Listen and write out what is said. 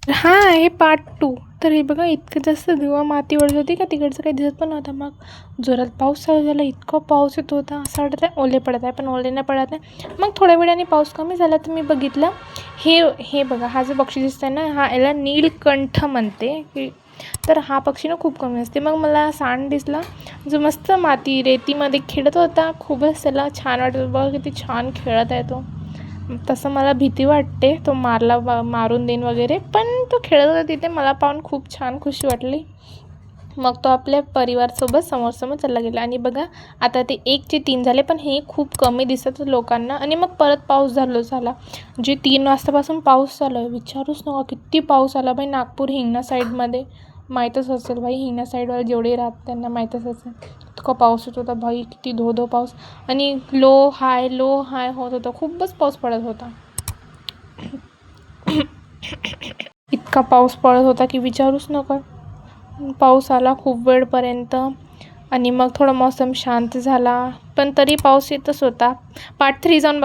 हा आहे पार्ट 2. तर हे बघा, इतकं जास्त धुवा माती उडत होती का तिकडचं काही दिसत पण नव्हतं. मग जोरात पाऊस चालू झाला, इतका पाऊस येत होता, असं वाटत आहे ओले पडत आहे, पण ओले नाही पडत आहे. मग थोड्या वेळाने पाऊस कमी झाला तर मी बघितलं, हे हे बघा, हा जो पक्षी दिसतोय ना, हा याला नीलकंठ म्हणते की. तर हा पक्षी ना खूप कमी असते. मग मला सांड दिसला, जो मस्त माती रेतीमध्ये खेळत होता. खूपच त्याला छान वाटत होतं, बघा किती छान खेळत आहे तो. तसं मला भीती वाटते तो मारून देईन वगैरे, पण तो खेळत होता तिथे, मला पाहून खूप छान खुशी वाटली. मग तो आपल्या परिवारासोबत समोर चालला गेला. आणि बघा, आता ते 1चे 3 झाले, पण हे खूप कमी दिसत लोकांना. आणि मग परत पाऊस झाला. जे 3 वाजतापासून पाऊस चालू आहे, विचारूच नका किती पाऊस आला बाई. नागपूर हिंगणा साईडमध्ये माहीतच असेल बाई, हिंगणा साईडवर जेवढे राहत त्यांना माहीतच असेल. इतका पाऊस येत होता भाई, किती धो पाऊस. आणि लो हाय होत होता, खूपच पाऊस पडत होता. इतका पाऊस पडत होता की विचारूच नका. पाऊस आला खूप वेळपर्यंत, आणि मग थोडा मौसम शांत झाला, पण तरी पाऊस येतच होता. पार्ट 3 जाऊन